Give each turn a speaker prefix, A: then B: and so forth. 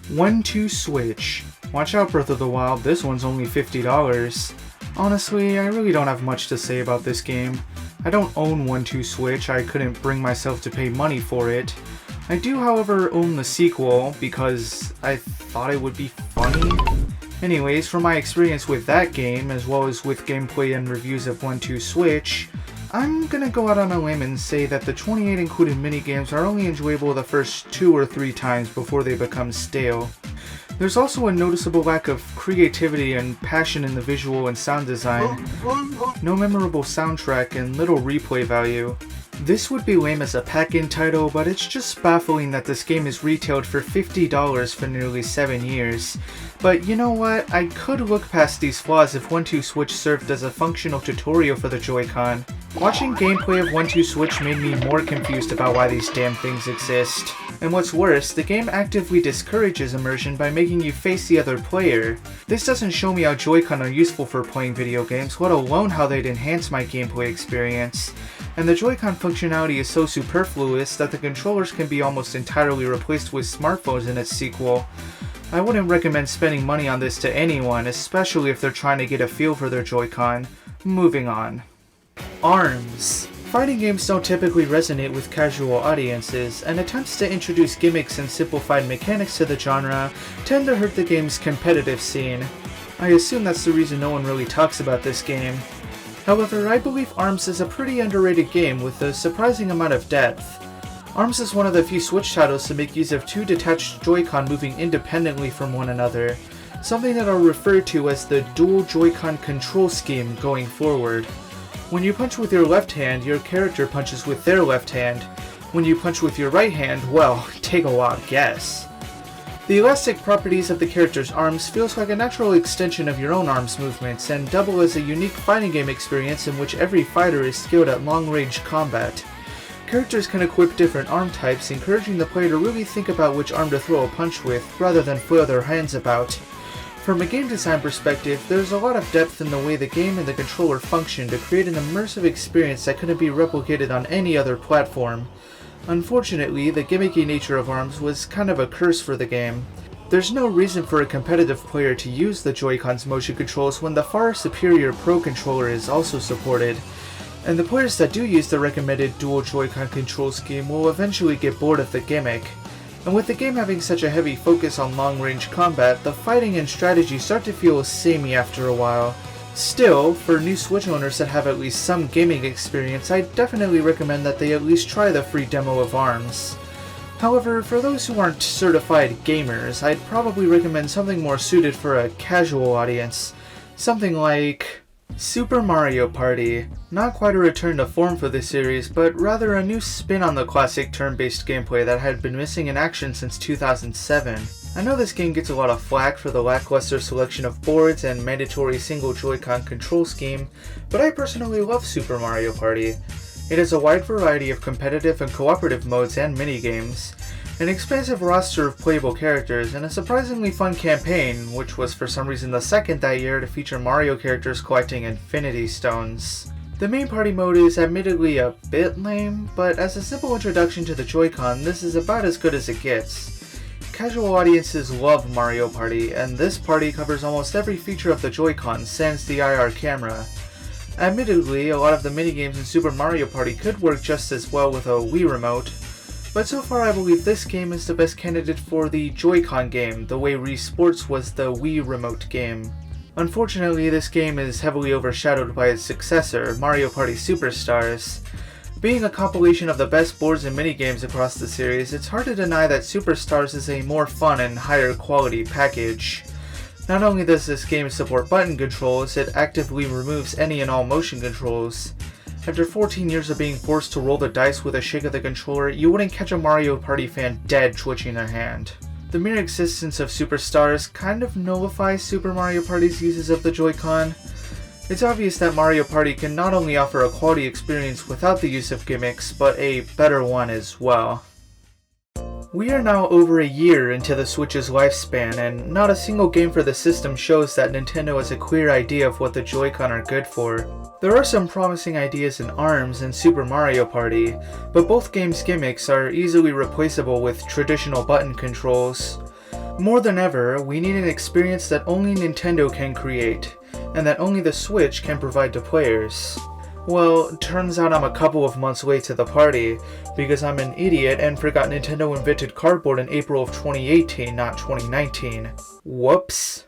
A: 1-2 Switch. Watch out, Breath of the Wild, this one's only $50. Honestly, I really don't have much to say about this game. I don't own 1-2 Switch, I couldn't bring myself to pay money for it. I do, however, own the sequel because I thought it would be funny. Anyways, from my experience with that game, as well as with gameplay and reviews of 1-2 Switch, I'm gonna go out on a limb and say that the 28 included minigames are only enjoyable the first 2 or 3 times before they become stale. There's also a noticeable lack of creativity and passion in the visual and sound design, no memorable soundtrack, and little replay value. This would be lame as a pack-in title, but it's just baffling that this game is retailed for $50 for nearly 7 years. But you know what, I could look past these flaws if 1-2 Switch served as a functional tutorial for the Joy-Con. Watching gameplay of 1-2 Switch made me more confused about why these damn things exist. And what's worse, the game actively discourages immersion by making you face the other player. This doesn't show me how Joy-Con are useful for playing video games, let alone how they'd enhance my gameplay experience. And the Joy-Con functionality is so superfluous that the controllers can be almost entirely replaced with smartphones in its sequel. I wouldn't recommend spending money on this to anyone, especially if they're trying to get a feel for their Joy-Con. Moving on. ARMS. Fighting games don't typically resonate with casual audiences, and attempts to introduce gimmicks and simplified mechanics to the genre tend to hurt the game's competitive scene. I assume that's the reason no one really talks about this game. However, I believe ARMS is a pretty underrated game with a surprising amount of depth. ARMS is one of the few Switch titles to make use of 2 detached Joy-Con moving independently from one another, something that I'll refer to as the dual Joy-Con control scheme going forward. When you punch with your left hand, your character punches with their left hand. When you punch with your right hand, well, take a wild guess. The elastic properties of the character's arms feels like a natural extension of your own arms movements and double as a unique fighting game experience in which every fighter is skilled at long-range combat. Characters can equip different arm types, encouraging the player to really think about which arm to throw a punch with, rather than flail their hands about. From a game design perspective, there's a lot of depth in the way the game and the controller function to create an immersive experience that couldn't be replicated on any other platform. Unfortunately, the gimmicky nature of ARMS was kind of a curse for the game. There's no reason for a competitive player to use the Joy-Con's motion controls when the far superior Pro controller is also supported. And the players that do use the recommended dual Joy-Con control scheme will eventually get bored of the gimmick. And with the game having such a heavy focus on long-range combat, the fighting and strategy start to feel samey after a while. Still, for new Switch owners that have at least some gaming experience, I definitely recommend that they at least try the free demo of ARMS. However, for those who aren't certified gamers, I'd probably recommend something more suited for a casual audience. Something like Super Mario Party. Not quite a return to form for this series, but rather a new spin on the classic turn-based gameplay that had been missing in action since 2007. I know this game gets a lot of flack for the lackluster selection of boards and mandatory single Joy-Con control scheme, but I personally love Super Mario Party. It has a wide variety of competitive and cooperative modes and minigames, an expansive roster of playable characters, and a surprisingly fun campaign, which was for some reason the second that year to feature Mario characters collecting Infinity Stones. The main party mode is admittedly a bit lame, but as a simple introduction to the Joy-Con, this is about as good as it gets. Casual audiences love Mario Party, and this party covers almost every feature of the Joy-Con sans the IR camera. Admittedly, a lot of the minigames in Super Mario Party could work just as well with a Wii Remote, but so far I believe this game is the best candidate for the Joy-Con game, the way Wii Sports was the Wii Remote game. Unfortunately, this game is heavily overshadowed by its successor, Mario Party Superstars. Being a compilation of the best boards and minigames across the series, it's hard to deny that Superstars is a more fun and higher quality package. Not only does this game support button controls, it actively removes any and all motion controls. After 14 years of being forced to roll the dice with a shake of the controller, you wouldn't catch a Mario Party fan dead twitching their hand. The mere existence of Superstars kind of nullifies Super Mario Party's uses of the Joy-Con. It's obvious that Mario Party can not only offer a quality experience without the use of gimmicks, but a better one as well. We are now over a year into the Switch's lifespan, and not a single game for the system shows that Nintendo has a clear idea of what the Joy-Con are good for. There are some promising ideas in ARMS and Super Mario Party, but both games' gimmicks are easily replaceable with traditional button controls. More than ever, we need an experience that only Nintendo can create, and that only the Switch can provide to players. Well, turns out I'm a couple of months late to the party, because I'm an idiot and forgot Nintendo invented cardboard in April of 2018, not 2019. Whoops.